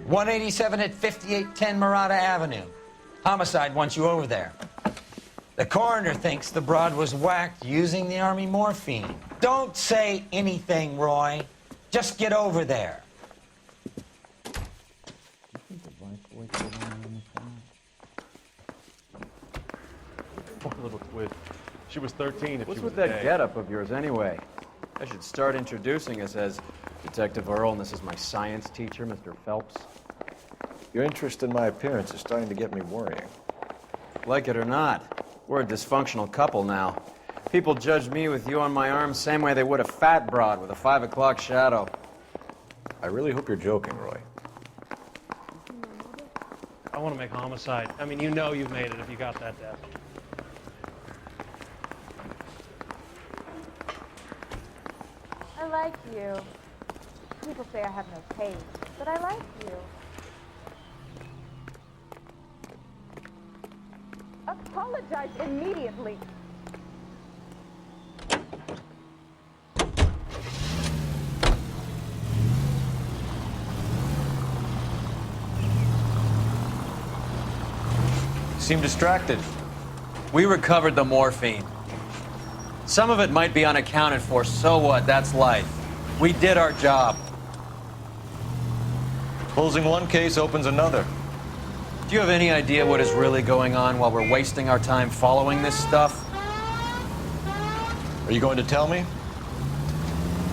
187 at 5810 Murata Avenue. Homicide wants you over there. The coroner thinks the broad was whacked using the Army morphine. Don't say anything, Roy. Just get over there. Poor little twit. She was 13 if What's she was with a that day. getup of yours anyway? I should start introducing us as Detective Earl, and this is my science teacher, Mr. Phelps. Your interest in my appearance is starting to get me worrying. Like it or not, we're a dysfunctional couple now. People judge me with you on my arm same way they would a fat broad with a 5 o'clock shadow. I really hope you're joking, Roy. I want to make Homicide. I mean, you know you've made it if you got that death. I like you. People say I have no taste, but I like you. Apologize immediately. Seem distracted. We recovered the morphine. Some of it might be unaccounted for, so what? That's life. We did our job. Closing one case opens another. Do you have any idea what is really going on while we're wasting our time following this stuff? Are you going to tell me?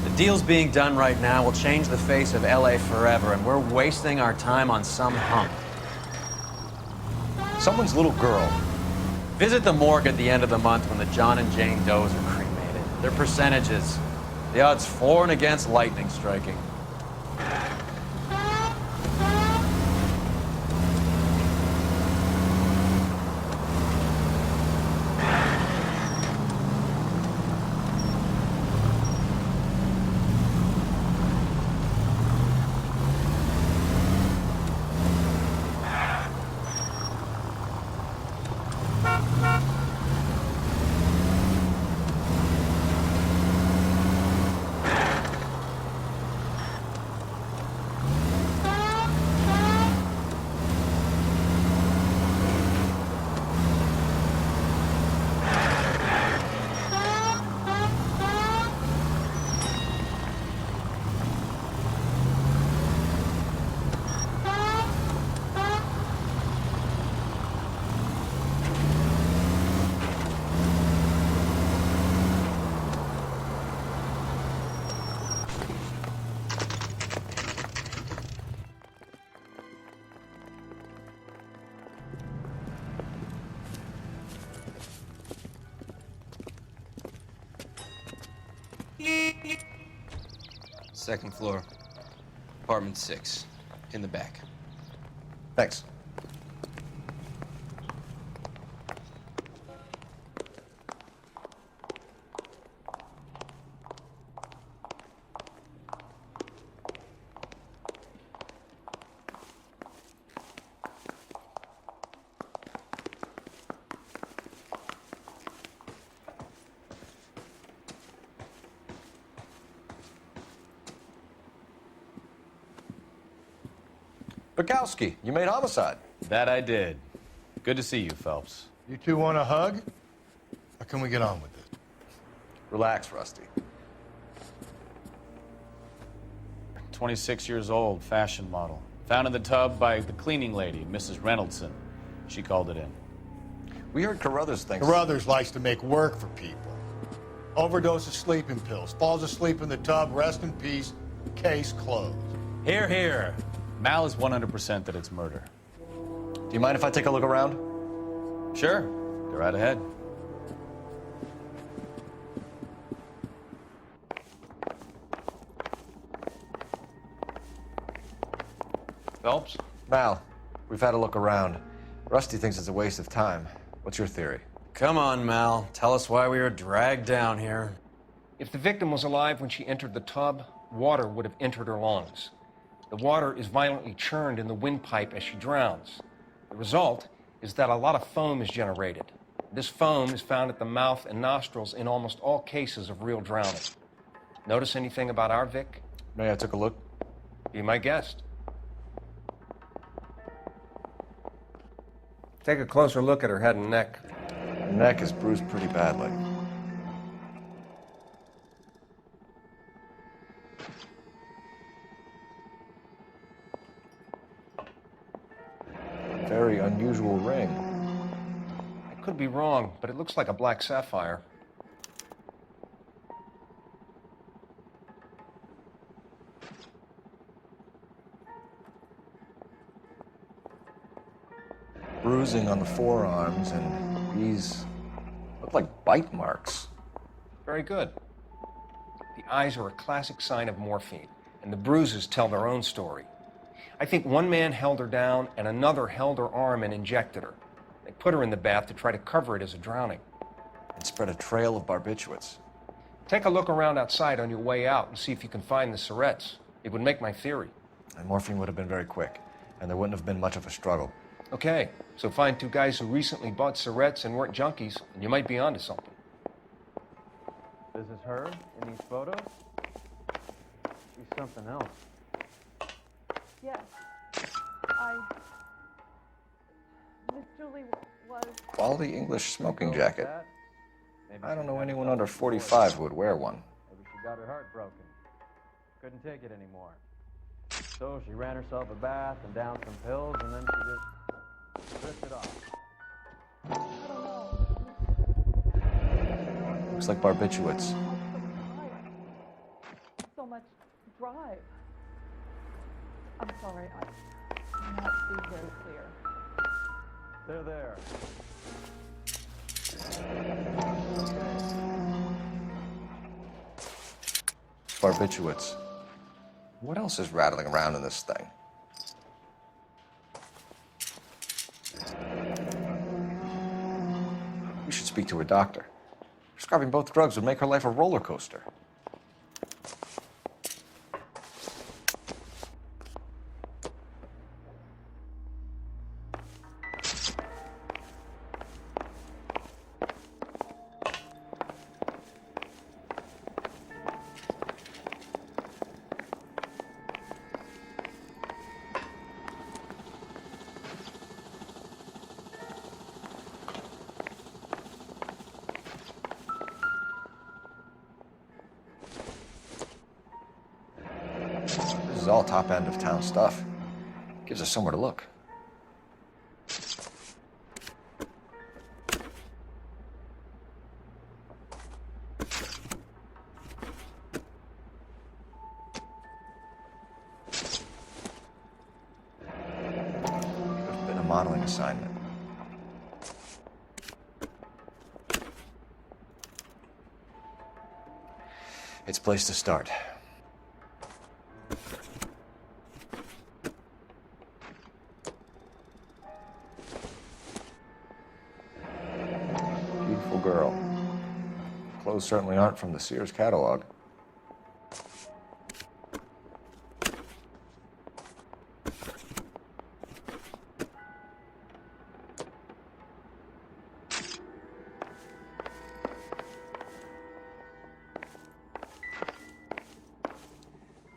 The deals being done right now will change the face of LA forever, and we're wasting our time on some hump. Someone's little girl. Visit the morgue at the end of the month when the John and Jane Does are cremated. Their percentages. The odds for and against lightning striking. Second floor, apartment 6, in the back. Thanks. Bukowski, you made Homicide. That I did. Good to see you, Phelps. You two want a hug? Or can we get on with it? Relax, Rusty. 26 years old, fashion model. Found in the tub by the cleaning lady, Mrs. Reynoldson. She called it in. We heard Carruthers thinks... Carruthers likes to make work for people. Overdose of sleeping pills. Falls asleep in the tub. Rest in peace. Case closed. Here, here. Mal is 100% that it's murder. Do you mind if I take a look around? Sure. Go right ahead. Phelps? Mal, we've had a look around. Rusty thinks it's a waste of time. What's your theory? Come on, Mal. Tell us why we were dragged down here. If the victim was alive when she entered the tub, water would have entered her lungs. The water is violently churned in the windpipe as she drowns. The result is that a lot of foam is generated. This foam is found at the mouth and nostrils in almost all cases of real drowning. Notice anything about our Vic? May I took a look? Be my guest. Take a closer look at her head and neck. Her neck is bruised pretty badly. A very unusual ring. I could be wrong, but it looks like a black sapphire. Bruising on the forearms, and these look like bite marks. Very good. The eyes are a classic sign of morphine, and the bruises tell their own story. I think one man held her down and another held her arm and injected her. They put her in the bath to try to cover it as a drowning. And spread a trail of barbiturates. Take a look around outside on your way out and see if you can find the syrettes. It would make my theory. And morphine would have been very quick, and there wouldn't have been much of a struggle. Okay, so find two guys who recently bought syrettes and weren't junkies, and you might be onto something. This is her in these photos? She's something else. Yes. Miss Julie was... Quality English smoking jacket. I don't know anyone under 45 who would wear one. Maybe she got her heart broken. Couldn't take it anymore. So she ran herself a bath and down some pills, and then she just drifted off. Looks like barbiturates. So much drive. I'm sorry, I'm not being very clear. They're there. Barbiturates. What else is rattling around in this thing? We should speak to a doctor. Prescribing both drugs would make her life a roller coaster. This is all top end of town stuff. Gives us somewhere to look. Could have been a modeling assignment. It's a place to start. Beautiful girl. Clothes certainly aren't from the Sears catalog.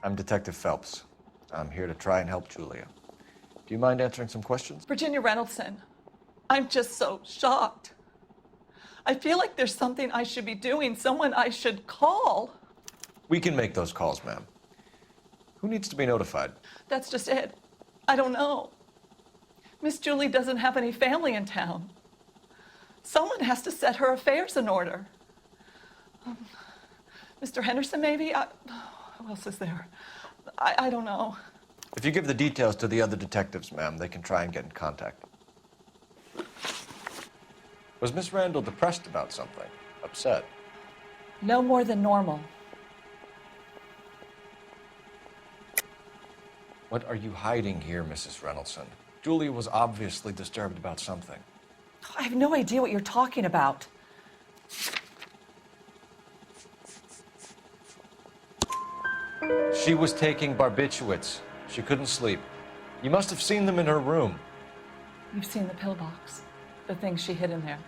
I'm Detective Phelps. I'm here to try and help Julia. Do you mind answering some questions? Virginia Reynoldson, I'm just so shocked. I feel like there's something I should be doing, someone I should call. We can make those calls, ma'am. Who needs to be notified? That's just it. I don't know. Miss Julie doesn't have any family in town. Someone has to set her affairs in order. Mr. Henderson, maybe? Who else is there? I don't know. If you give the details to the other detectives, ma'am, they can try and get in contact. Was Miss Randall depressed about something? Upset? No more than normal. What are you hiding here, Mrs. Reynoldson? Julia was obviously disturbed about something. I have no idea what you're talking about. She was taking barbiturates. She couldn't sleep. You must have seen them in her room. You've seen the pillbox, the things she hid in there.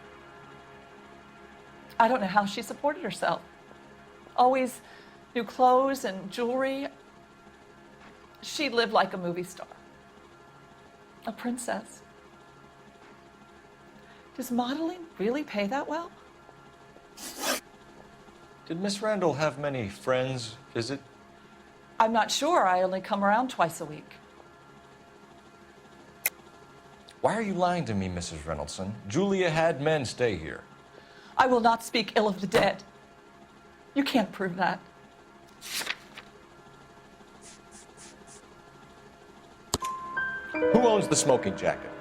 I don't know how she supported herself. Always new clothes and jewelry. She lived like a movie star. A princess. Does modeling really pay that well? Did Miss Randall have many friends visit? I'm not sure. I only come around twice a week. Why are you lying to me, Mrs. Reynoldson? Julia had men stay here. I will not speak ill of the dead. You can't prove that. Who owns the smoking jacket?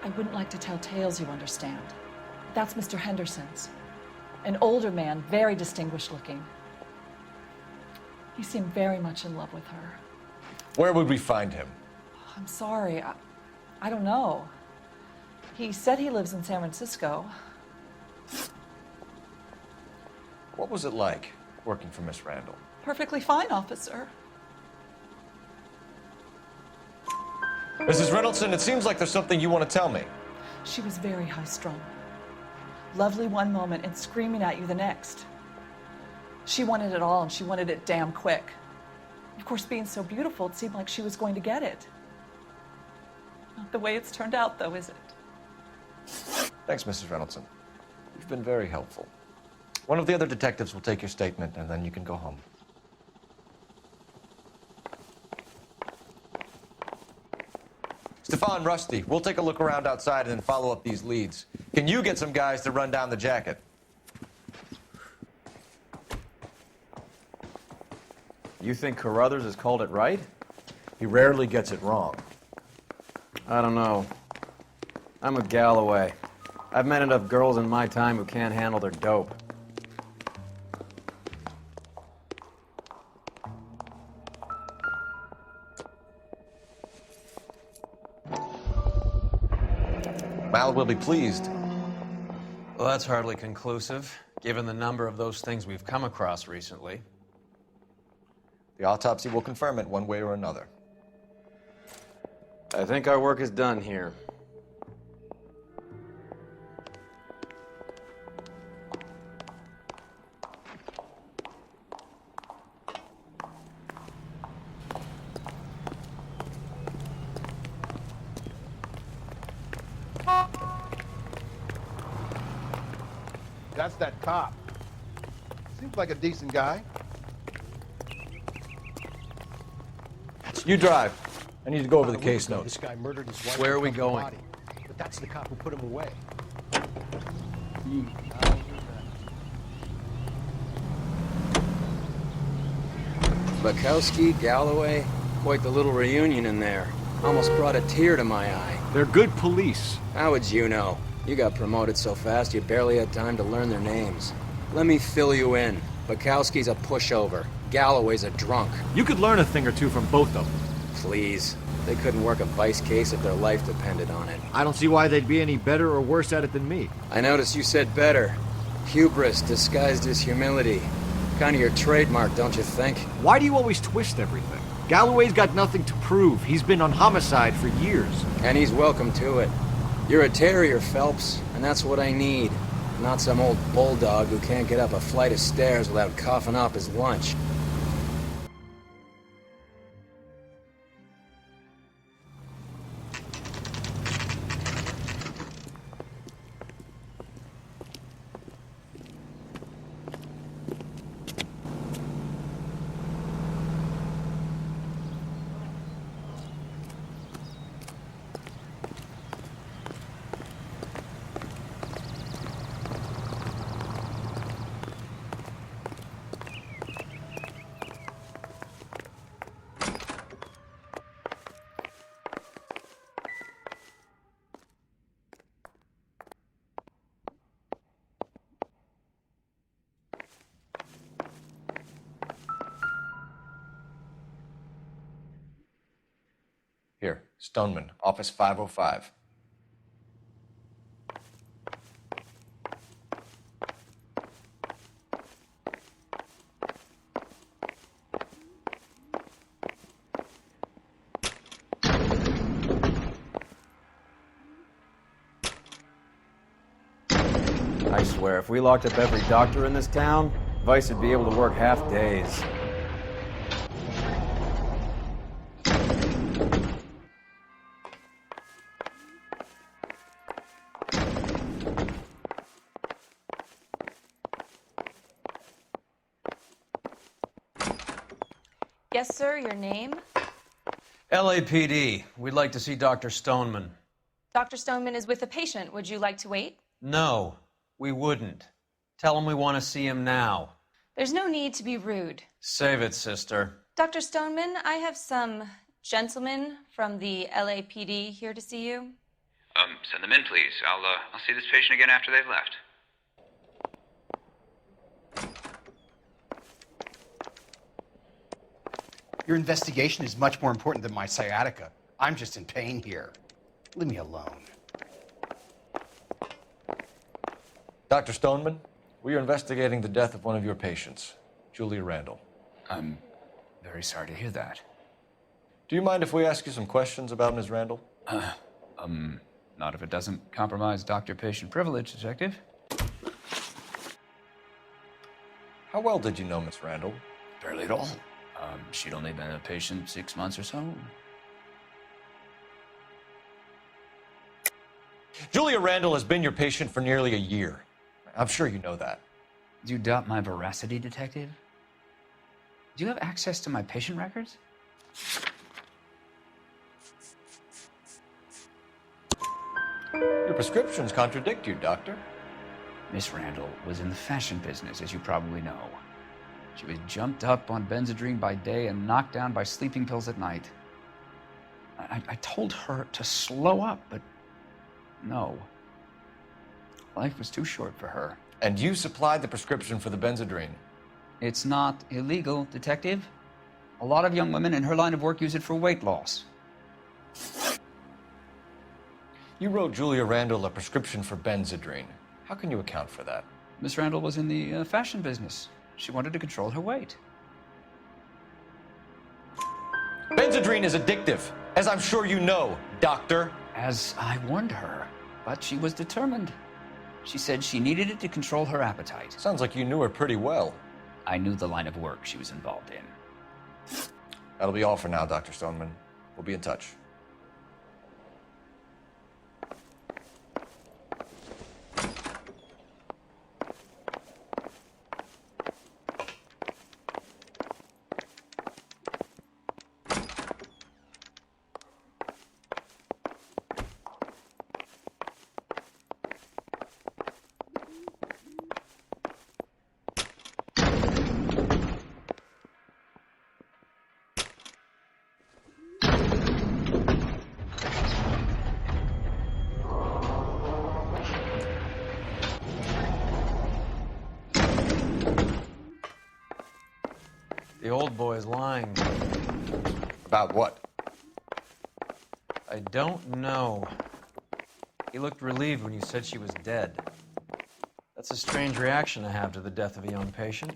I wouldn't like to tell tales, you understand. That's Mr. Henderson's. An older man, very distinguished looking. He seemed very much in love with her. Where would we find him? I'm sorry, I don't know. He said he lives in San Francisco. What was it like working for Miss Randall? Perfectly fine, officer. Mrs. Reynoldson, it seems like there's something you want to tell me. She was very high-strung. Lovely one moment and screaming at you the next. She wanted it all, and she wanted it damn quick. Of course, being so beautiful, it seemed like she was going to get it. Not the way it's turned out, though, is it? Thanks, Mrs. Reynoldson. You've been very helpful. One of the other detectives will take your statement, and then you can go home. Stefan, Rusty, we'll take a look around outside and then follow up these leads. Can you get some guys to run down the jacket? You think Carruthers has called it right? He rarely gets it wrong. I don't know. I'm a Galloway. I've met enough girls in my time who can't handle their dope. Mal will be pleased. Well, that's hardly conclusive, given the number of those things we've come across recently. The autopsy will confirm it one way or another. I think our work is done here. That's that cop. Seems like a decent guy. You drive. I need to go over the case notes. This guy murdered his wife. Where are we and dumped the going? body. But that's the cop who put him away. Bukowski, Galloway, quite the little reunion in there. Almost brought a tear to my eye. They're good police. How would you know? You got promoted so fast you barely had time to learn their names. Let me fill you in. Bukowski's a pushover. Galloway's a drunk. You could learn a thing or two from both of them. Please. They couldn't work a vice case if their life depended on it. I don't see why they'd be any better or worse at it than me. I noticed you said better. Hubris disguised as humility. Kind of your trademark, don't you think? Why do you always twist everything? Galloway's got nothing to prove. He's been on Homicide for years. And he's welcome to it. You're a terrier, Phelps, and that's what I need. Not some old bulldog who can't get up a flight of stairs without coughing up his lunch. Here, Stoneman, office 505. I swear, if we locked up every doctor in this town, Vice would be able to work half days. Yes, sir, your name? LAPD. We'd like to see Dr. Stoneman. Dr. Stoneman is with a patient. Would you like to wait? No, we wouldn't. Tell him we want to see him now. There's no need to be rude. Save it, sister. Dr. Stoneman, I have some gentlemen from the LAPD here to see you. Send them in, please. I'll see this patient again after they've left. Your investigation is much more important than my sciatica. I'm just in pain here. Leave me alone. Dr. Stoneman, we are investigating the death of one of your patients, Julia Randall. I'm very sorry to hear that. Do you mind if we ask you some questions about Ms. Randall? Not if it doesn't compromise doctor-patient privilege, Detective. How well did you know Miss Randall? Barely at all. She'd only been a patient 6 months or so. Julia Randall has been your patient for nearly a year. I'm sure you know that. Do you doubt my veracity, Detective? Do you have access to my patient records? Your prescriptions contradict you, Doctor. Miss Randall was in the fashion business, as you probably know. She was jumped up on Benzedrine by day and knocked down by sleeping pills at night. I told her to slow up, but no. Life was too short for her. And you supplied the prescription for the Benzedrine? It's not illegal, Detective. A lot of young women in her line of work use it for weight loss. You wrote Julia Randall a prescription for Benzedrine. How can you account for that? Miss Randall was in the fashion business. She wanted to control her weight. Benzedrine is addictive, as I'm sure you know, Doctor. As I warned her, but she was determined. She said she needed it to control her appetite. Sounds like you knew her pretty well. I knew the line of work she was involved in. That'll be all for now, Dr. Stoneman. We'll be in touch. The old boy's lying. About what? I don't know. He looked relieved when you said she was dead. That's a strange reaction to have to the death of a young patient.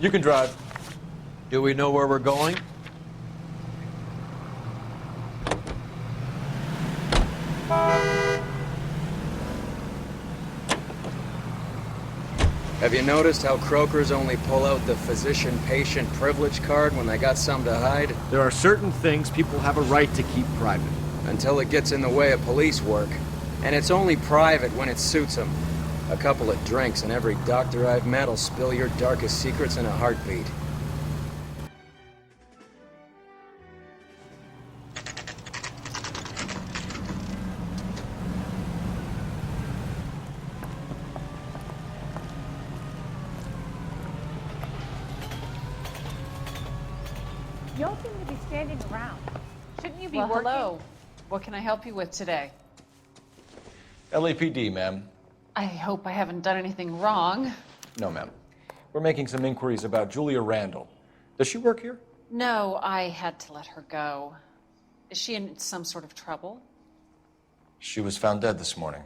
You can drive. Do we know where we're going? Have you noticed how croakers only pull out the physician-patient privilege card when they got something to hide? There are certain things people have a right to keep private. Until it gets in the way of police work. And it's only private when it suits them. A couple of drinks and every doctor I've met will spill your darkest secrets in a heartbeat. You all seem to be standing around. Shouldn't you be Well, working? hello. What can I help you with today? LAPD, ma'am. I hope I haven't done anything wrong. No, ma'am. We're making some inquiries about Julia Randall. Does she work here? No, I had to let her go. Is she in some sort of trouble? She was found dead this morning.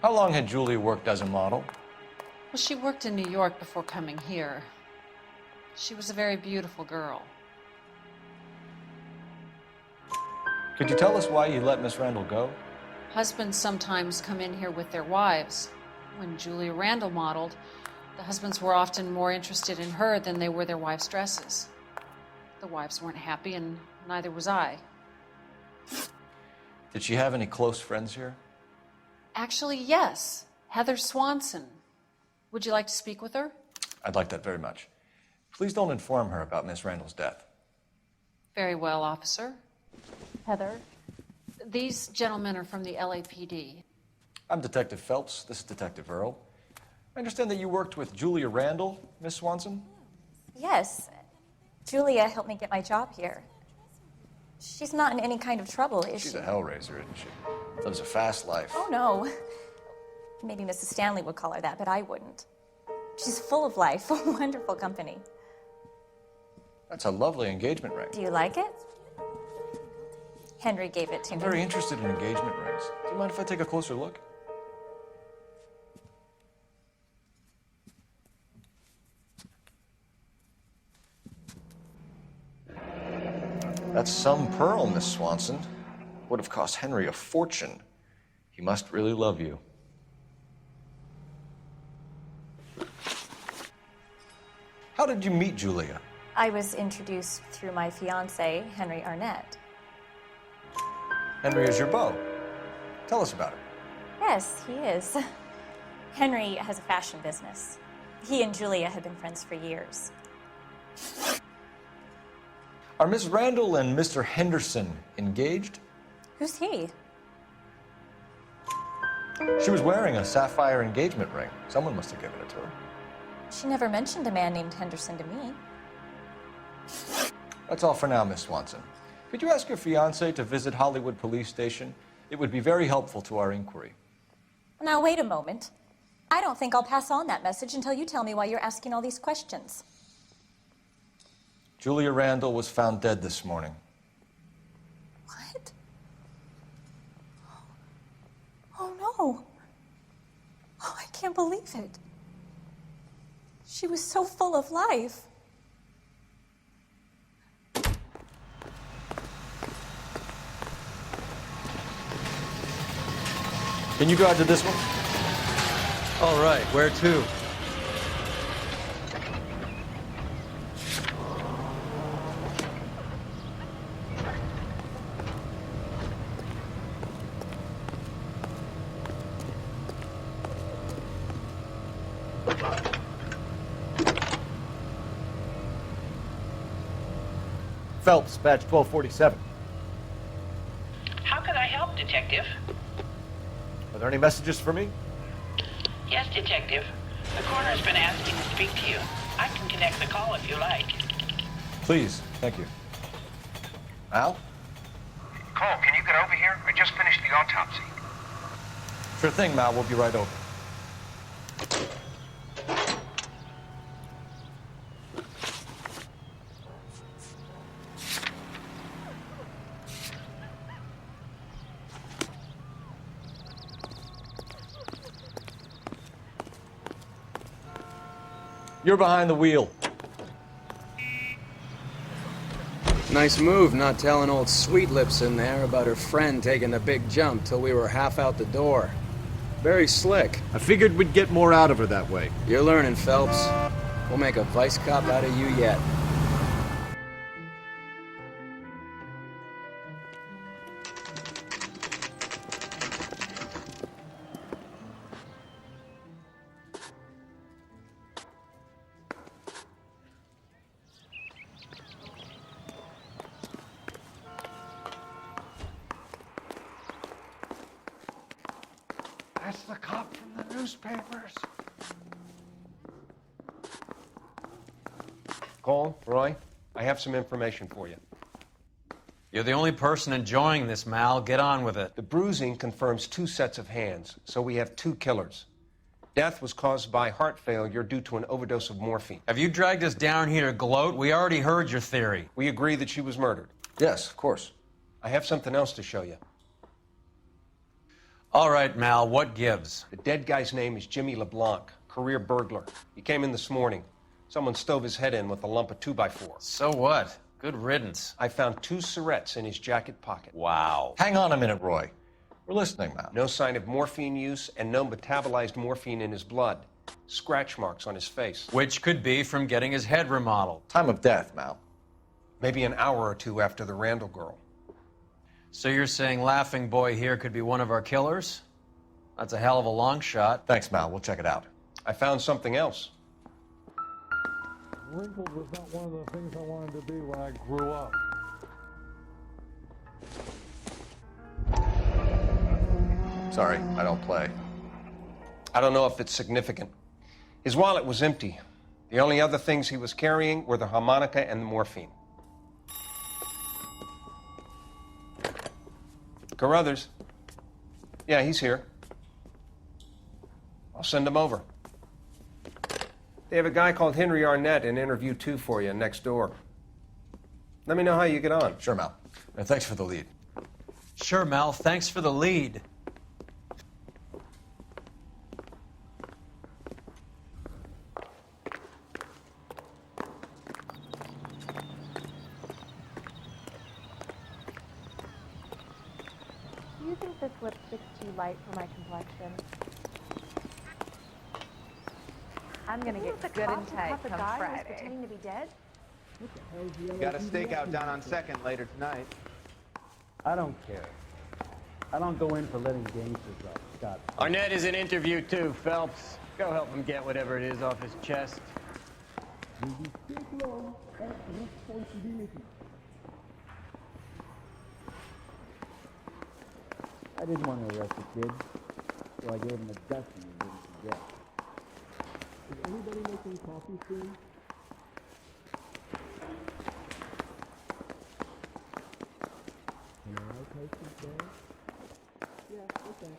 How long had Julia worked as a model? Well, she worked in New York before coming here. She was a very beautiful girl. Could you tell us why you let Miss Randall go? Husbands sometimes come in here with their wives. When Julia Randall modeled, the husbands were often more interested in her than they were their wives' dresses. The wives weren't happy, and neither was I. Did she have any close friends here? Actually, yes. Heather Swanson. Would you like to speak with her? I'd like that very much. Please don't inform her about Miss Randall's death. Very well, officer. Heather, these gentlemen are from the LAPD. I'm Detective Phelps. This is Detective Earl. I understand that you worked with Julia Randall, Miss Swanson? Yes. Julia helped me get my job here. She's not in any kind of trouble, is she? She's a hellraiser, isn't she? Lives a fast life. Oh, no. Maybe Mrs. Stanley would call her that, but I wouldn't. She's full of life, a wonderful company. That's a lovely engagement ring. Do you like it? Henry gave it to I'm me. very interested in engagement rings. Do you mind if I take a closer look? That's some pearl, Miss Swanson. Would have cost Henry a fortune. He must really love you. How did you meet Julia? I was introduced through my fiancé, Henry Arnett. Henry is your beau. Tell us about it. Yes, he is. Henry has a fashion business. He and Julia have been friends for years. Are Miss Randall and Mr. Henderson engaged? Who's he? She was wearing a sapphire engagement ring. Someone must have given it to her. She never mentioned a man named Henderson to me. That's all for now, Miss Swanson. Could you ask your fiancé to visit Hollywood Police Station? It would be very helpful to our inquiry. Now, wait a moment. I don't think I'll pass on that message until you tell me why you're asking all these questions. Julia Randall was found dead this morning. What? Oh, no. Oh, I can't believe it. She was so full of life. Can you drive to this one? All right, where to? Phelps, badge 1247. How can I help, Detective? Are there any messages for me? Yes, Detective. The coroner's been asking to speak to you. I can connect the call if you like. Please, thank you. Al? Cole, can you get over here? I just finished the autopsy. Sure thing, Mal. We'll be right over. You're behind the wheel. Nice move not telling old Sweet Lips in there about her friend taking the big jump till we were half out the door. Very slick. I figured we'd get more out of her that way. You're learning, Phelps. We'll make a vice cop out of you yet. That's the cop from the newspapers. Cole, Roy, I have some information for you. You're the only person enjoying this, Mal. Get on with it. The bruising confirms 2 sets of hands, so we have 2 killers. Death was caused by heart failure due to an overdose of morphine. Have you dragged us down here to gloat? We already heard your theory. We agree that she was murdered. Yes, of course. I have something else to show you. All right, Mal, what gives? The dead guy's name is Jimmy LeBlanc, career burglar. He came in this morning. Someone stove his head in with a lump of 2x4. So what? Good riddance. I found 2 cigarettes in his jacket pocket. Wow. Hang on a minute, Roy. We're listening now. No sign of morphine use and no metabolized morphine in his blood. Scratch marks on his face. Which could be from getting his head remodeled. Time of death, Mal. Maybe an hour or 2 after the Randall girl. So you're saying Laughing Boy here could be one of our killers? That's a hell of a long shot. Thanks, Mal. We'll check it out. I found something else. Wrinkled was not one of the things I wanted to be when I grew up. Sorry, I don't play. I don't know if it's significant. His wallet was empty. The only other things he was carrying were the harmonica and the morphine. Carruthers. Yeah, he's here. I'll send him over. They have a guy called Henry Arnett in interview 2 for you next door. Let me know how you get on. Sure, Mal. And thanks for the lead. Sure, Mel. Thanks for the lead. Do you think this lipstick's too light for my complexion? I'm gonna get good and tight come Friday. Pretending to be dead? Got a stakeout down on 2nd later tonight. I don't care. I don't go in for letting gangsters off scot. Arnett is in interview 2, Phelps. Go help him get whatever it is off his chest. I didn't want to arrest the kid, so I gave him a dusting and didn't forget. Is anybody making coffee soon? Can I taste this bag? Yeah, okay.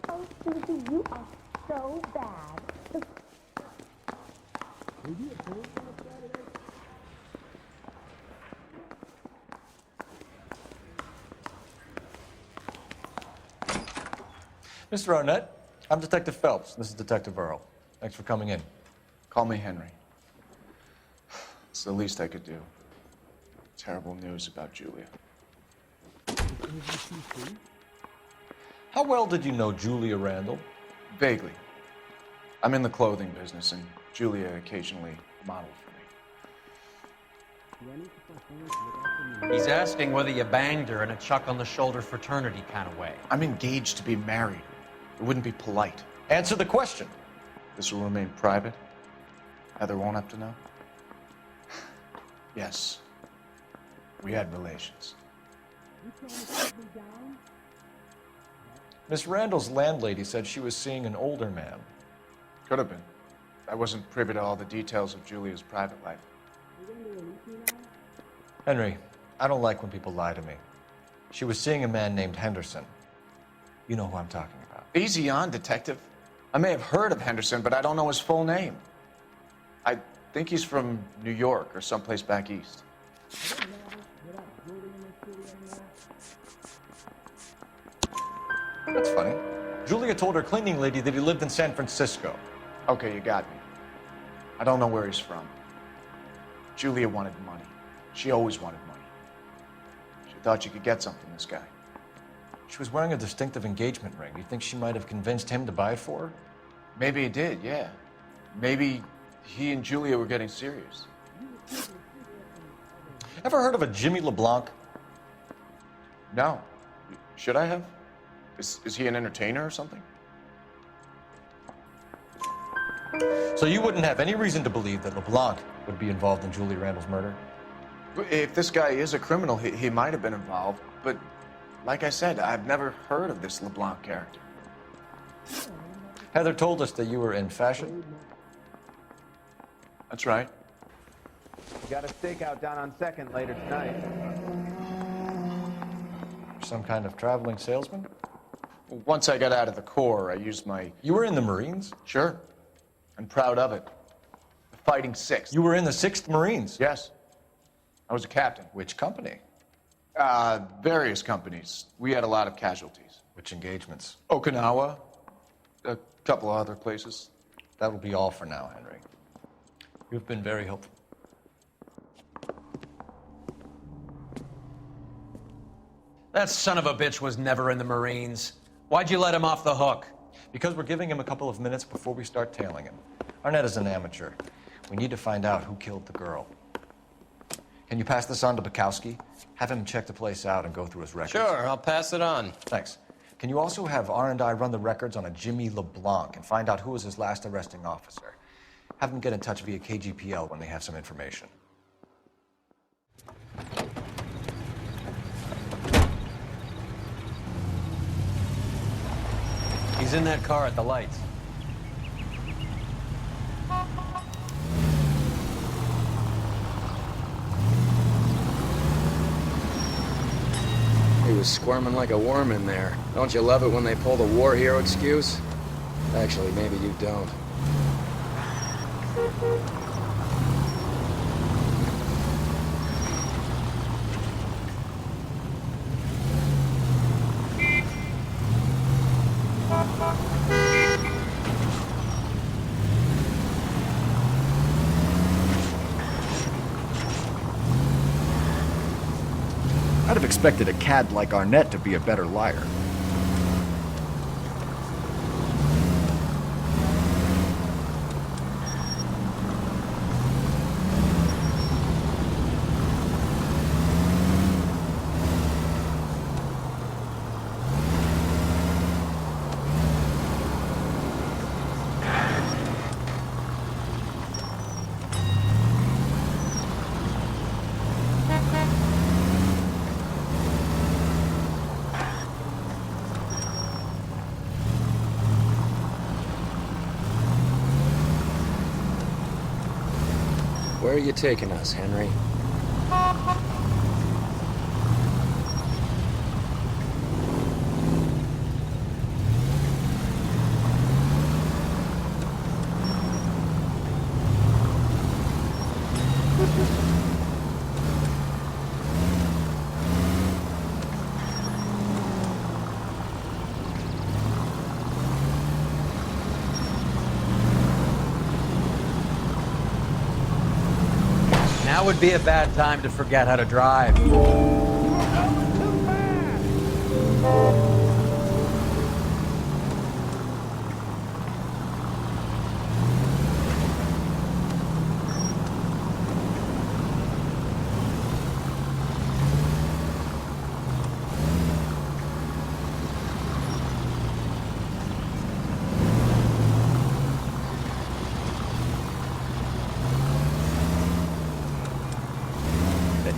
Oh, Susie, you are so bad. Were you at home on Saturday? Mr. Arnett, I'm Detective Phelps. This is Detective Earl. Thanks for coming in. Call me Henry. It's the least I could do. Terrible news about Julia. How well did you know Julia Randall? Vaguely. I'm in the clothing business, and Julia occasionally modeled for me. He's asking whether you banged her in a chuck-on-the-shoulder fraternity kind of way. I'm engaged to be married. It wouldn't be polite. Answer the question. This will remain private? Heather won't have to know? Yes. We had relations. Miss Randall's landlady said she was seeing an older man. Could have been. I wasn't privy to all the details of Julia's private life. Henry, I don't like when people lie to me. She was seeing a man named Henderson. You know who I'm talking about. Easy on, Detective. I may have heard of Henderson, but I don't know his full name. I think he's from New York or someplace back east. That's funny. Julia told her cleaning lady that he lived in San Francisco. Okay, you got me. I don't know where he's from. Julia wanted money. She always wanted money. She thought she could get something from this guy. She was wearing a distinctive engagement ring. Do you think she might have convinced him to buy it for her? Maybe he did, yeah. Maybe he and Julia were getting serious. Ever heard of a Jimmy LeBlanc? No. Should I have? Is he an entertainer or something? So you wouldn't have any reason to believe that LeBlanc would be involved in Julia Randall's murder? If this guy is a criminal, he might have been involved. But like I said, I've never heard of this LeBlanc character. Heather told us that you were in fashion. That's right. We got a stakeout down on 2nd later tonight. Some kind of traveling salesman? Once I got out of the Corps, I used my... You were in the Marines? Sure. I'm proud of it. The Fighting Sixth. You were in the 6th Marines? Yes. I was a captain. Which company? Various companies. We had a lot of casualties. Which engagements? Okinawa. A couple of other places. That'll be all for now, Henry. You've been very helpful. That son of a bitch was never in the Marines. Why'd you let him off the hook? Because we're giving him a couple of minutes before we start tailing him. Arnett is an amateur. We need to find out who killed the girl. Can you pass this on to Bukowski? Have him check the place out and go through his records. Sure, I'll pass it on. Thanks. Can you also have R&I run the records on a Jimmy LeBlanc and find out who was his last arresting officer? Have them get in touch via KGPL when they have some information. He's in that car at the lights. He was squirming like a worm in there. Don't you love it when they pull the war hero excuse? Actually, maybe you don't. I'd have expected a cad like Arnett to be a better liar. Where are you taking us, Henry? Now would be a bad time to forget how to drive.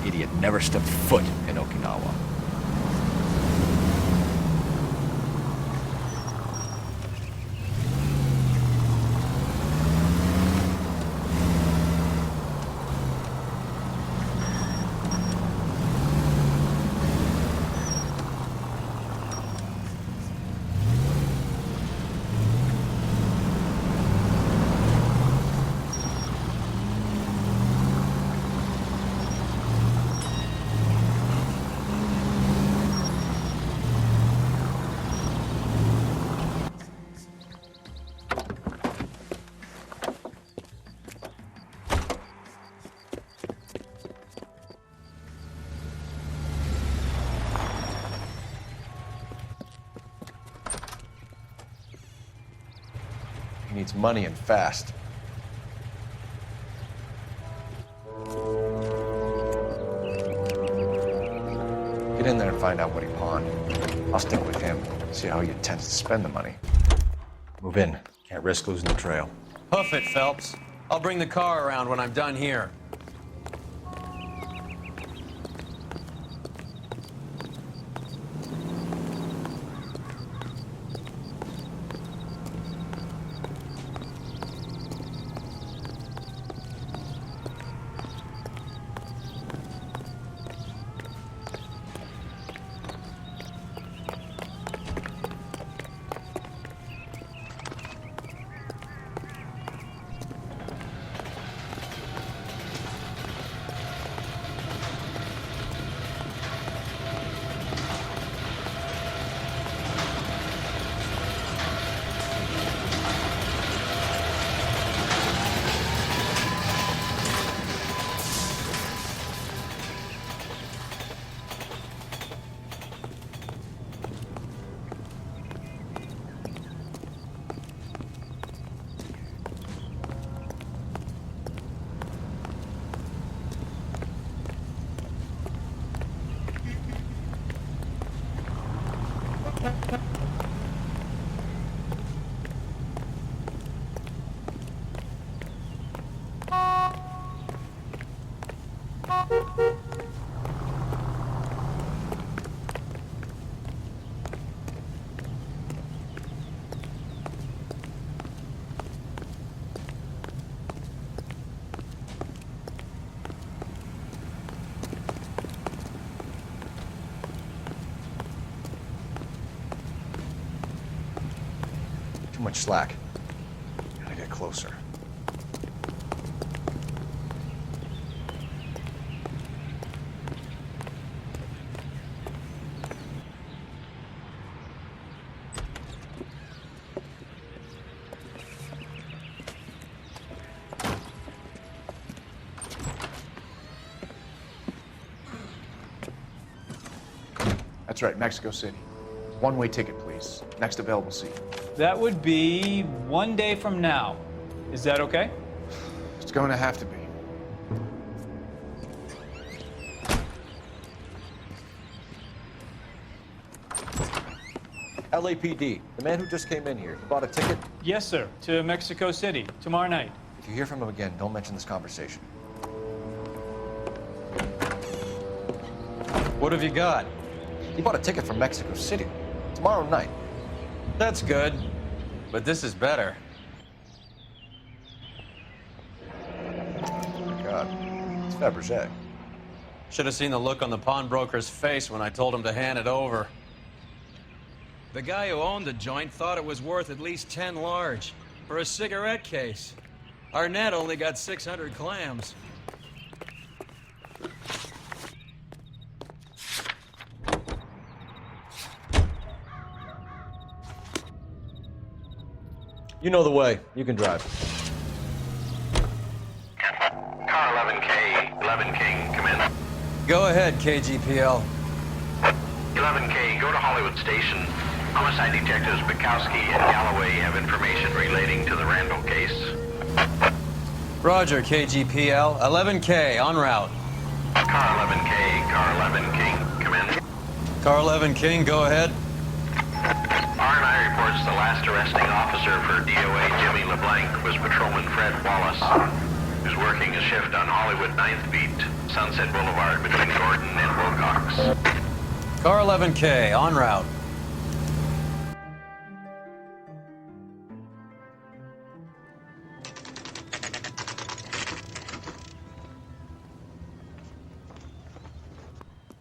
Idiot never stepped foot in Okinawa. He needs money and fast. Get in there and find out what he pawned. I'll stick with him, see how he intends to spend the money. Move in. Can't risk losing the trail. Hoof it, Phelps. I'll bring the car around when I'm done here. Too much slack. Gotta get closer. That's right, Mexico City. One-way ticket, please. Next available seat. That would be 1 day from now. Is that okay? It's going to have to be. LAPD, the man who just came in here, he bought a ticket? Yes, sir. To Mexico City, tomorrow night. If you hear from him again, don't mention this conversation. What have you got? He bought a ticket from Mexico City. Tomorrow night. That's good, but this is better. Oh my God, it's Fabergé. Should have seen the look on the pawnbroker's face when I told him to hand it over. The guy who owned the joint thought it was worth at least 10 large for a cigarette case. Arnett only got 600 clams. You know the way. You can drive. Car 11K, 11 King, come in. Go ahead, KGPL. 11K, go to Hollywood Station. Homicide detectives Bukowski and Galloway have information relating to the Randall case. Roger, KGPL. 11K, en route. Car 11K, car 11 King, come in. Car 11 King, go ahead. R&I reports the last arresting officer for DOA Jimmy LeBlanc was Patrolman Fred Wallace, who's working a shift on Hollywood 9th Beat, Sunset Boulevard between Gordon and Wilcox. Car 11K, en route.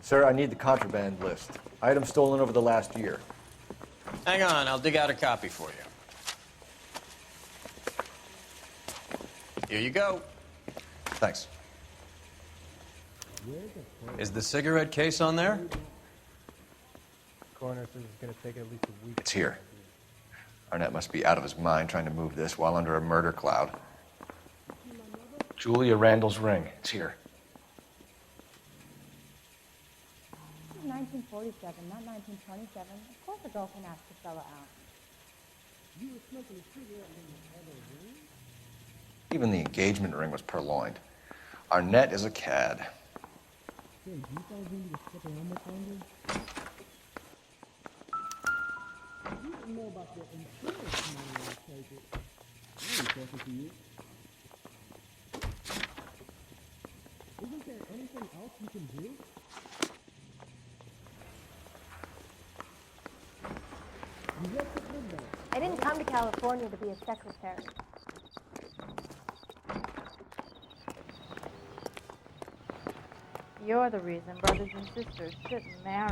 Sir, I need the contraband list. Items stolen over the last year. Hang on, I'll dig out a copy for you. Here you go. Thanks. Is the cigarette case on there? Coroner says it's going to take at least a week. It's here. Arnett must be out of his mind trying to move this while under a murder cloud. Julia Randall's ring. It's here. This is 1947, not 1927. Of course a girl can ask the fella out. You were smoking a cigarette in the other room? Even the engagement ring was purloined. Arnett is a cad. Hey, you thought we needed to slip a helmet on you? You didn't know about the insurance money I take it. I ain't talking to you. Isn't there anything else you can do? I didn't come to California to be a secretary. You're the reason brothers and sisters shouldn't marry.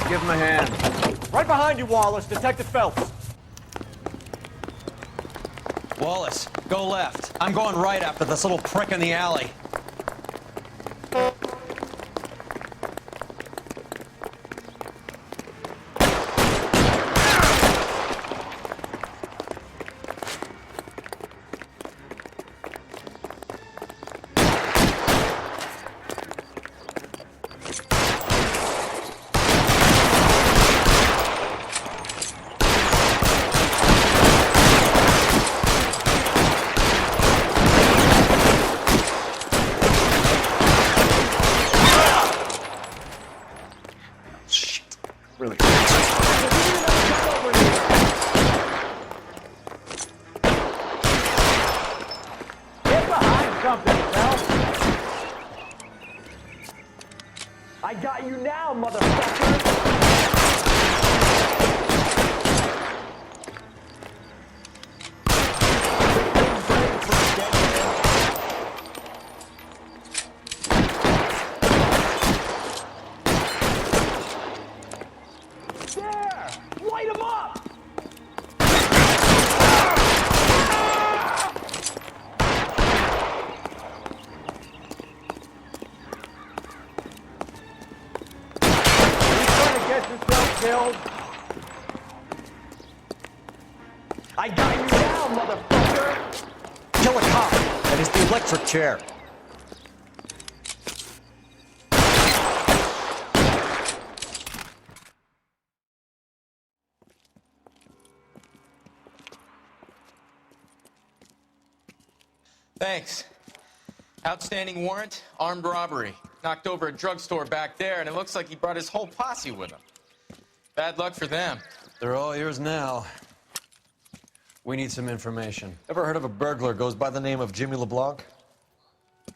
Give him a hand. Right behind you, Wallace. Detective Phelps. Wallace, Go left. I'm going right after this little prick in the alley. Really? Get behind something, Phelps. I got you now, motherfucker. There! Light him up! Get yourself killed. I got you now, motherfucker! Kill a cop! That is the electric chair. Thanks. Outstanding warrant, armed robbery. Knocked over a drugstore back there, and it looks like he brought his whole posse with him. Bad luck for them. They're all yours now. We need some information. Ever heard of a burglar goes by the name of Jimmy LeBlanc?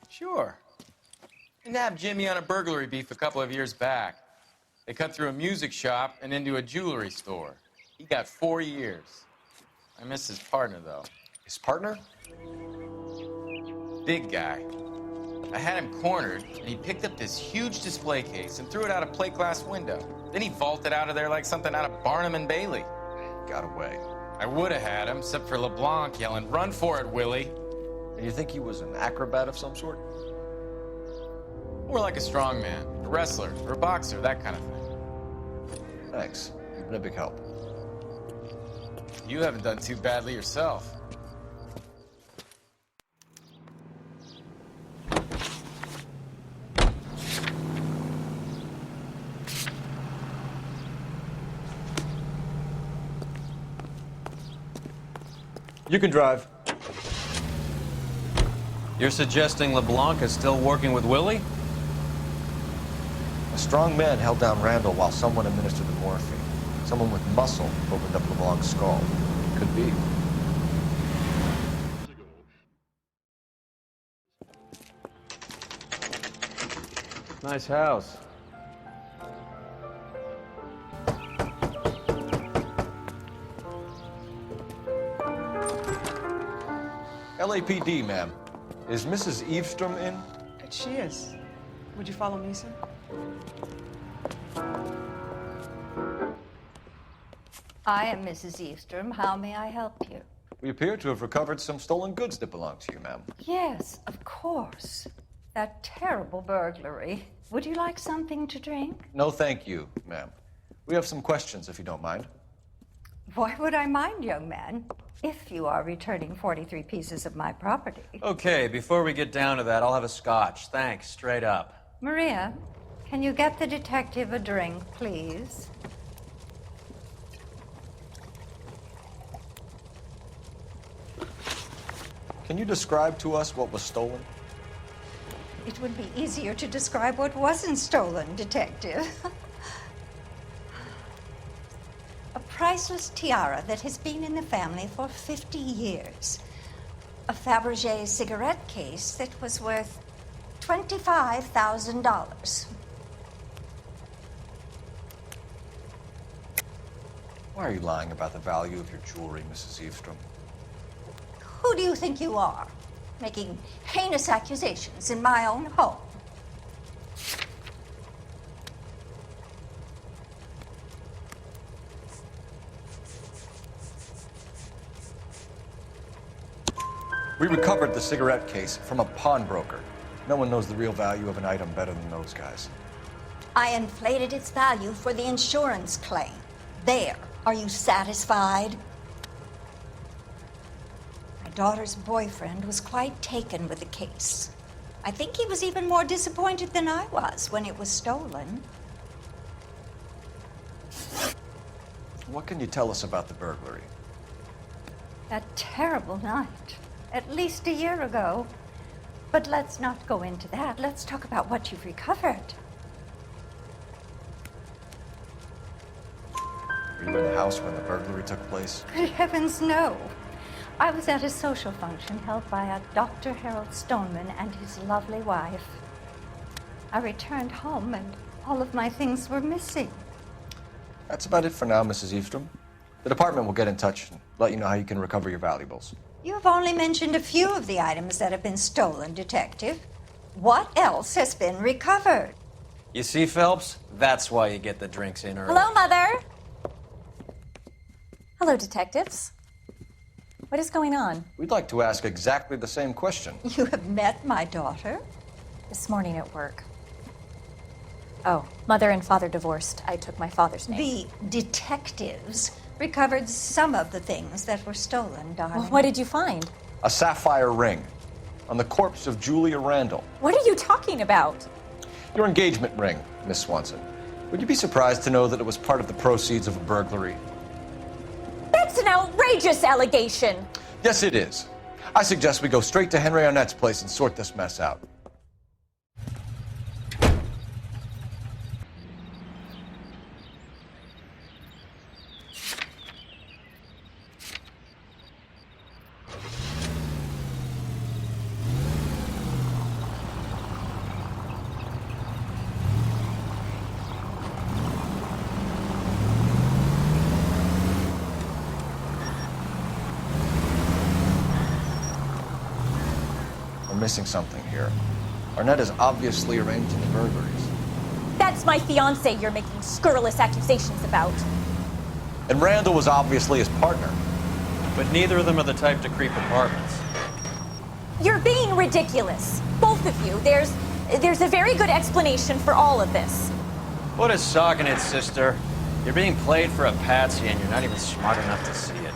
Sure. I nabbed Jimmy on a burglary beef a couple of years back. They cut through a music shop and into a jewelry store. He got 4 years. I miss his partner, though. His partner? Big guy. I had him cornered, and he picked up this huge display case and threw it out a plate glass window. Then he vaulted out of there like something out of Barnum and Bailey. Got away. I would have had him, except for LeBlanc yelling, "Run for it, Willie!" And you think he was an acrobat of some sort? More like a strongman, a wrestler, or a boxer, that kind of thing. Thanks. You've been a big help. You haven't done too badly yourself. You can drive. You're suggesting LeBlanc is still working with Willie? A strong man held down Randall while someone administered the morphine. Someone with muscle opened up LeBlanc's skull. Could be. Nice house. LAPD, ma'am. Is Mrs. Eavestrom in? She is. Would you follow me, sir? I am Mrs. Eavestrom. How may I help you? We appear to have recovered some stolen goods that belong to you, ma'am. Yes, of course. That terrible burglary. Would you like something to drink? No, thank you, ma'am. We have some questions, if you don't mind. Why would I mind, young man? If you are returning 43 pieces of my property. Okay, before we get down to that, I'll have a scotch. Thanks, straight up. Maria, can you get the detective a drink, please? Can you describe to us what was stolen? It would be easier to describe what wasn't stolen, detective. A priceless tiara that has been in the family for 50 years. A Fabergé cigarette case that was worth $25,000. Why are you lying about the value of your jewelry, Mrs. Eavestrom? Who do you think you are, making heinous accusations in my own home? We recovered the cigarette case from a pawnbroker. No one knows the real value of an item better than those guys. I inflated its value for the insurance claim. There. Are you satisfied? My daughter's boyfriend was quite taken with the case. I think he was even more disappointed than I was when it was stolen. What can you tell us about the burglary? A terrible night. At least a year ago. But let's not go into that. Let's talk about what you've recovered. Were you in the house when the burglary took place? Good heavens, no. I was at a social function held by a Dr. Harold Stoneman and his lovely wife. I returned home and all of my things were missing. That's about it for now, Mrs. Eastrom. The department will get in touch and let you know how you can recover your valuables. You have only mentioned a few of the items that have been stolen, Detective. What else has been recovered? You see, Phelps? That's why you get the drinks in early. Hello, Mother. Hello, detectives. What is going on? We'd like to ask exactly the same question. You have met my daughter? This morning at work. Oh, mother and father divorced. I took my father's name. The detectives recovered some of the things that were stolen, darling. Well, what did you find? A sapphire ring on the corpse of Julia Randall. What are you talking about? Your engagement ring, Miss Swanson. Would you be surprised to know that it was part of the proceeds of a burglary? That's an outrageous allegation. Yes, it is. I suggest we go straight to Henry Arnett's place and sort this mess out. Missing something here. Arnett is obviously arranging the burglaries. That's my fiance you're making scurrilous accusations about. And Randall was obviously his partner. But neither of them are the type to creep apartments. You're being ridiculous. Both of you. There's a very good explanation for all of this. What is sogging it, sister? You're being played for a patsy and you're not even smart enough to see it.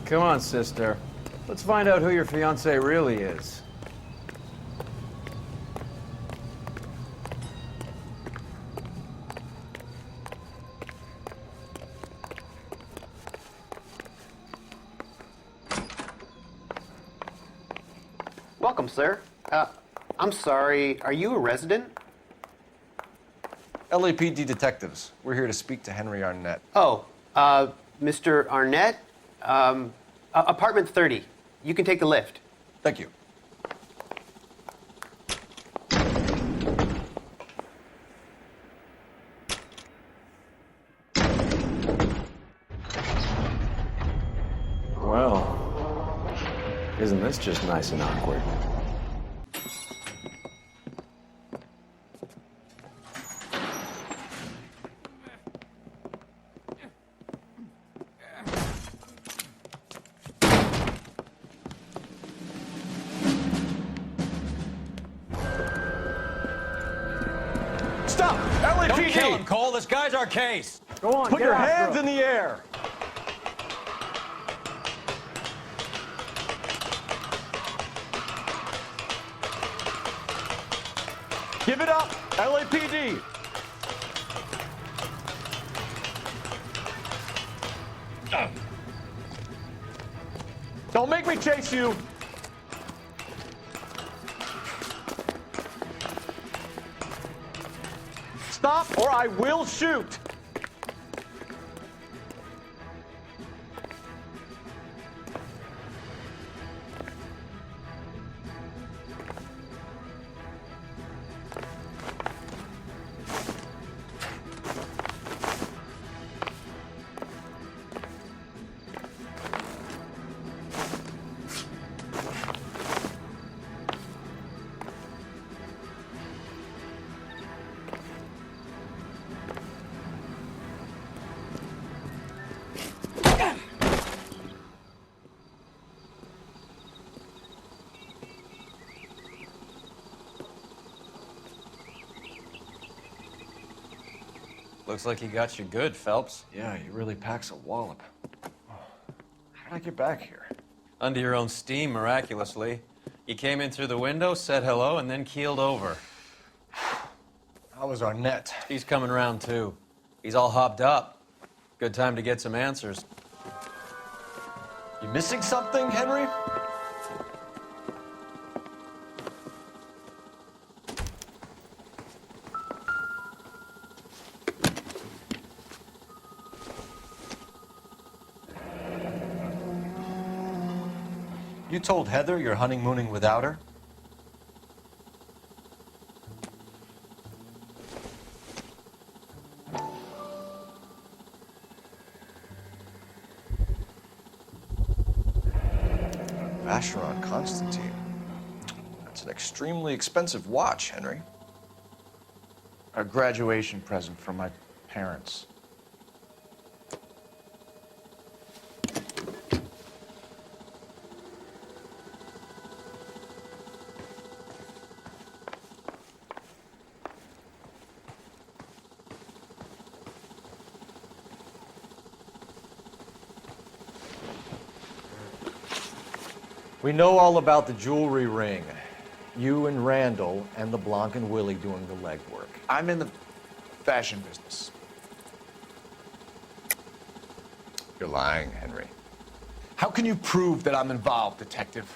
Come on, sister. Let's find out who your fiancé really is. Welcome, sir. I'm sorry, are you a resident? LAPD detectives. We're here to speak to Henry Arnett. Oh, Mr. Arnett? Apartment 30. You can take the lift. Thank you. Well, isn't this just nice and awkward? Stop! LAPD! Don't kill him, Cole. This guy's our case. Go on, Put your hands in the air! Give it up, LAPD! Don't make me chase you! Stop or I will shoot! Looks like he got you good, Phelps. Yeah, he really packs a wallop. How did I get back here? Under your own steam, miraculously. You came in through the window, said hello, and then keeled over. How was Arnett? He's coming around, too. He's all hopped up. Good time to get some answers. You missing something, Henry? You told Heather you're honeymooning without her? Vacheron Constantine. That's an extremely expensive watch, Henry. A graduation present from my parents. We know all about the jewelry ring. You and Randall and LeBlanc and Willie doing the legwork. I'm in the fashion business. You're lying, Henry. How can you prove that I'm involved, detective?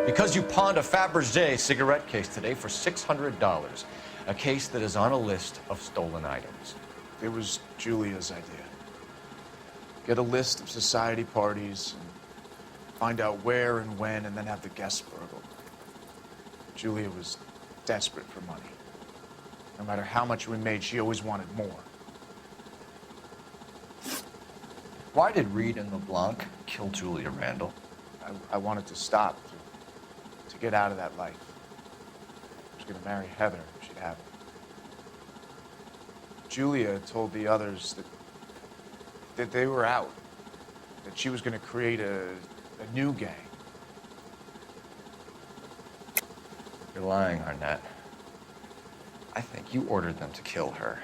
Because you pawned a Fabergé cigarette case today for $600. A case that is on a list of stolen items. It was Julia's idea. Get a list of society parties, and find out where and when, and then have the guests burgled. Julia was desperate for money. No matter how much we made, she always wanted more. Why did Reed and LeBlanc kill Julia Randall? I wanted to stop, to get out of that life. I was going to marry Heather if she'd have it. Julia told the others that they were out, that she was going to create a new gang. You're lying, Arnett. I think you ordered them to kill her.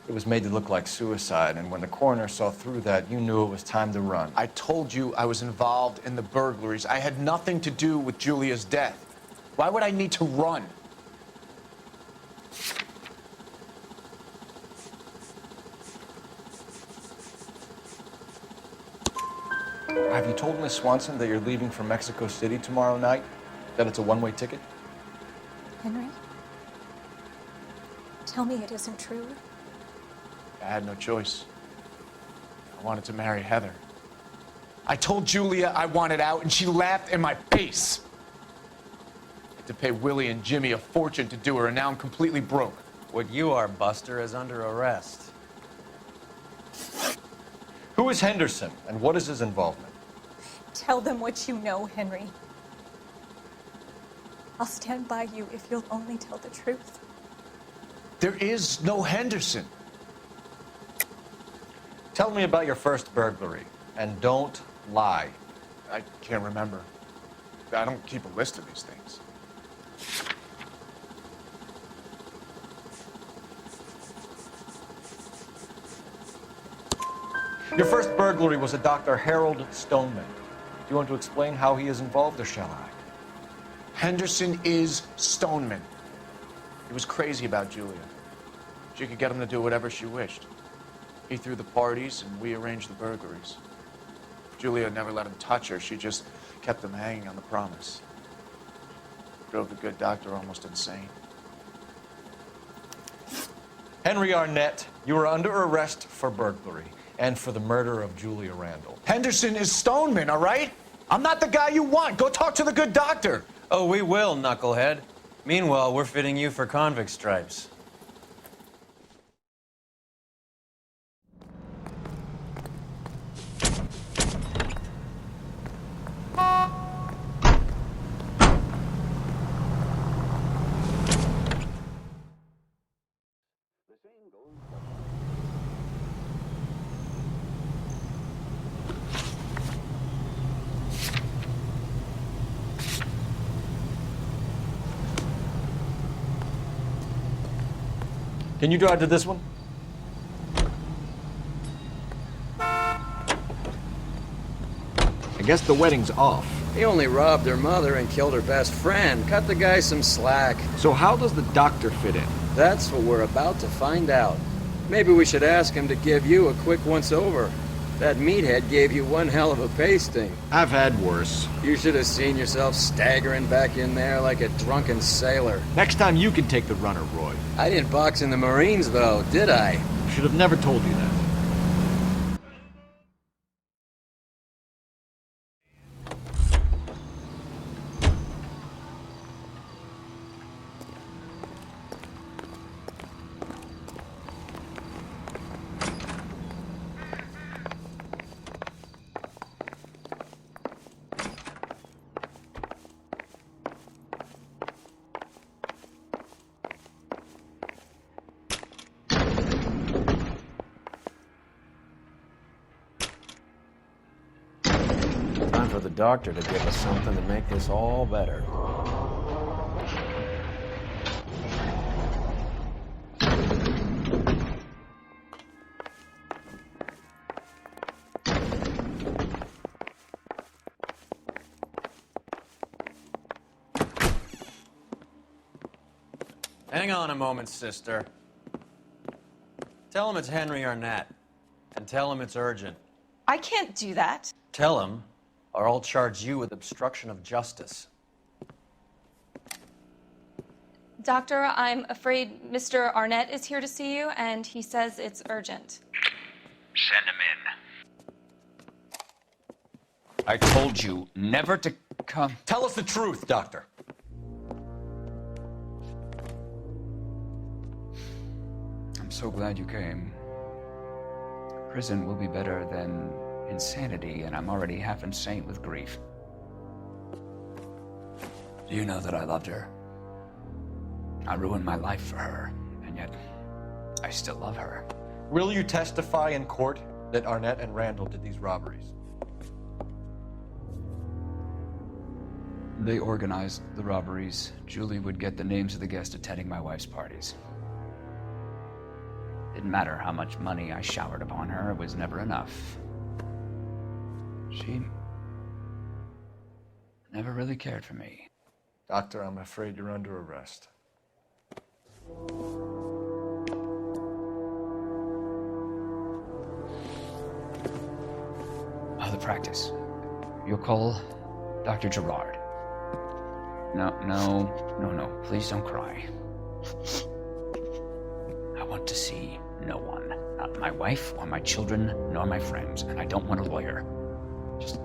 It was made to look like suicide, and when the coroner saw through that, you knew it was time to run. I told you I was involved in the burglaries. I had nothing to do with Julia's death. Why would I need to run? Have you told Miss Swanson that you're leaving for Mexico City tomorrow night? That it's a one-way ticket? Henry? Tell me it isn't true. I had no choice. I wanted to marry Heather. I told Julia I wanted out, and she laughed in my face. I had to pay Willie and Jimmy a fortune to do her, and now I'm completely broke. What you are, Buster, is under arrest. Who is Henderson, and what is his involvement? Tell them what you know, Henry. I'll stand by you if you'll only tell the truth. There is no Henderson. Tell me about your first burglary, and don't lie. I can't remember. I don't keep a list of these things. Your first burglary was a Dr. Harold Stoneman. Do you want to explain how he is involved, or shall I? Henderson is Stoneman. He was crazy about Julia. She could get him to do whatever she wished. He threw the parties, and we arranged the burglaries. Julia never let him touch her. She just kept him hanging on the promise. Drove the good doctor almost insane. Henry Arnett, you are under arrest for burglary and for the murder of Julia Randall. Henderson is Stoneman, all right? I'm not the guy you want. Go talk to the good doctor. Oh, we will, knucklehead. Meanwhile, we're fitting you for convict stripes. Can you drive to this one? I guess the wedding's off. He only robbed her mother and killed her best friend. Cut the guy some slack. So how does the doctor fit in? That's what we're about to find out. Maybe we should ask him to give you a quick once-over. That meathead gave you one hell of a pasting. I've had worse. You should have seen yourself staggering back in there like a drunken sailor. Next time you can take the runner, Roy. I didn't box in the Marines, though, did I? Should have never told you that. Time for the doctor to give us something to make this all better. Hang on a moment, sister. Tell him it's Henry Arnett, and tell him it's urgent. I can't do that. Tell him, or I'll charge you with obstruction of justice. Doctor, I'm afraid Mr. Arnett is here to see you, and he says it's urgent. Send him in. I told you never to come. Tell us the truth, Doctor. I'm so glad you came. Prison will be better than insanity, and I'm already half insane with grief. Do you know that I loved her? I ruined my life for her, and yet I still love her. Will you testify in court that Arnett and Randall did these robberies? they organized the robberies, Julie would get the names of the guests attending my wife's parties. Didn't matter how much money I showered upon her, it was never enough. She never really cared for me. Doctor, I'm afraid you're under arrest. Oh, the practice. You'll call Dr. Gerard. No. Please don't cry. I want to see no one. Not my wife, or my children, nor my friends. And I don't want a lawyer. Just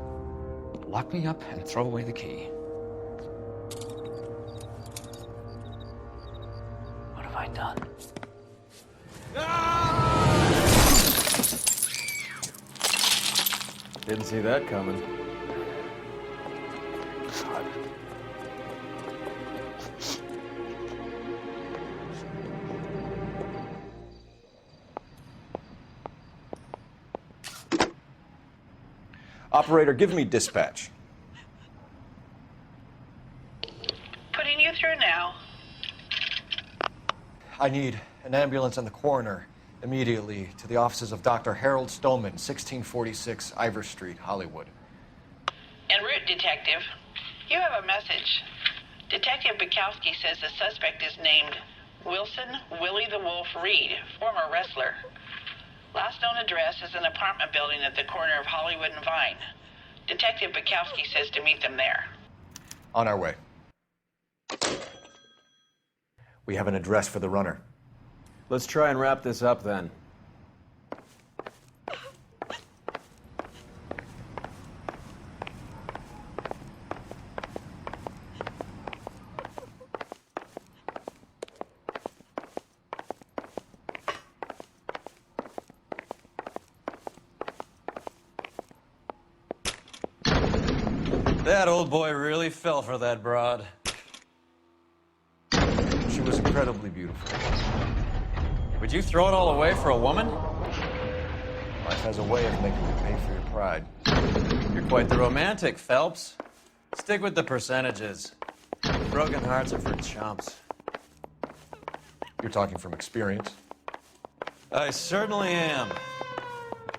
lock me up and throw away the key. What have I done? Didn't see that coming. God. Operator, give me dispatch. Putting you through now. I need an ambulance and the coroner immediately to the offices of Dr. Harold Stoneman, 1646 Ivor Street, Hollywood. En route, Detective. You have a message. Detective Bukowski says the suspect is named Wilson Willie the Wolf Reed, former wrestler. Last known address is an apartment building at the corner of Hollywood and Vine. Detective Bukowski says to meet them there. On our way. We have an address for the runner. Let's try and wrap this up then. That old boy really fell for that broad. She was incredibly beautiful. Would you throw it all away for a woman? Life has a way of making you pay for your pride. You're quite the romantic, Phelps. Stick with the percentages. Broken hearts are for chumps. You're talking from experience. I certainly am.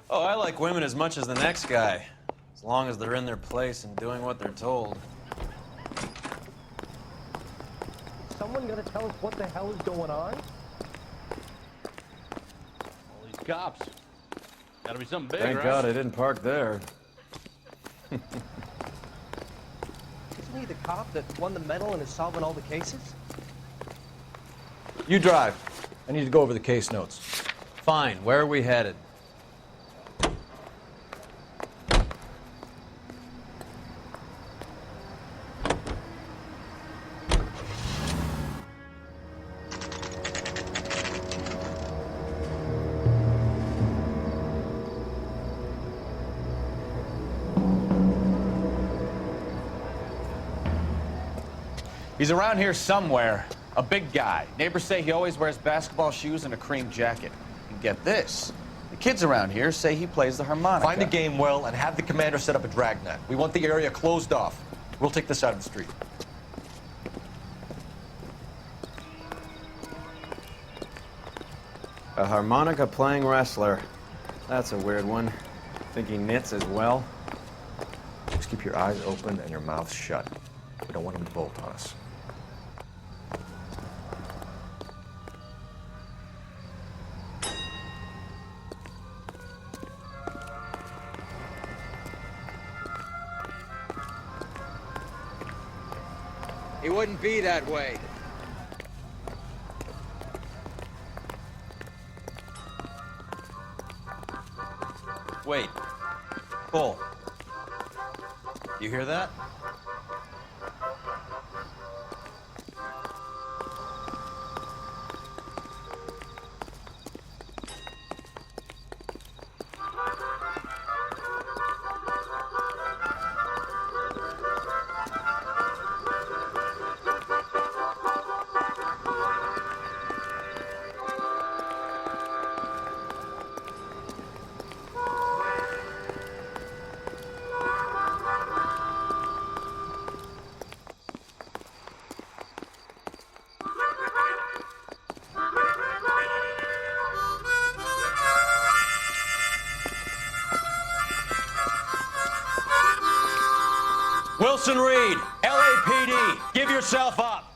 Oh, I like women as much as the next guy. As long as they're in their place and doing what they're told. Someone gonna tell us what the hell is going on? All these cops. Gotta be something big, Thank right? God I didn't park there. Isn't he the cop that won the medal and is solving all the cases? You drive. I need to go over the case notes. Fine. Where are we headed? He's around here somewhere. A big guy. Neighbors say he always wears basketball shoes and a cream jacket. And get this. The kids around here say he plays the harmonica. Find the game well and have the commander set up a dragnet. We want the area closed off. We'll take this side of the street. A harmonica playing wrestler. That's a weird one. Think he knits as well? Just keep your eyes open and your mouth shut. We don't want him to bolt on us. He wouldn't be that way. Wait. Bull. You hear that? Wilson Reed, LAPD, give yourself up.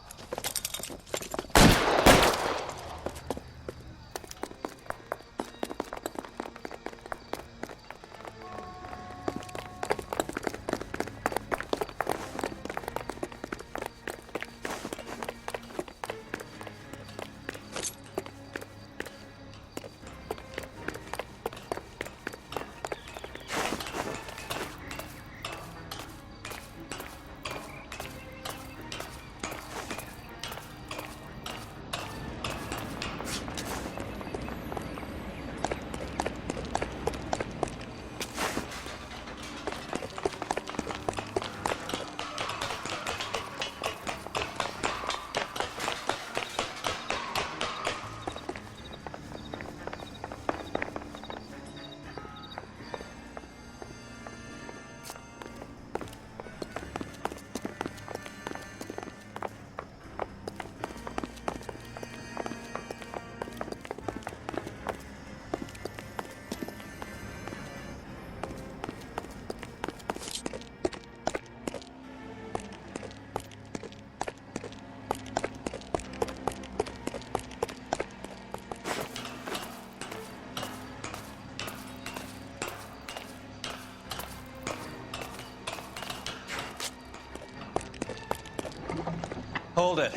Hold it.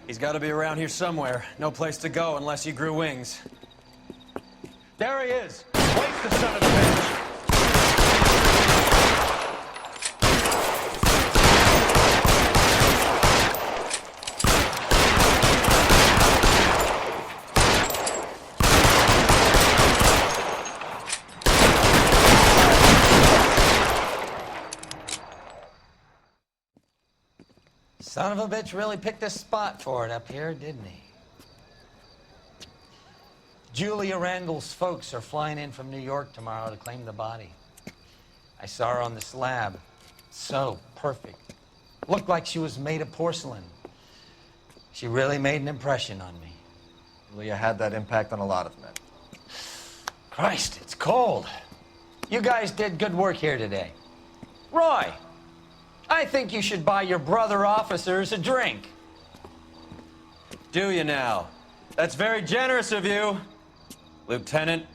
He's got to be around here somewhere. No place to go unless he grew wings. There he is! Waste the son of a bitch! Son of a bitch really picked a spot for it up here, didn't he? Julia Randall's folks are flying in from New York tomorrow to claim the body. I saw her on the slab. So perfect. Looked like she was made of porcelain. She really made an impression on me. Julia had that impact on a lot of men. Christ, it's cold. You guys did good work here today. Roy, I think you should buy your brother officers a drink. Do you now? That's very generous of you, Lieutenant.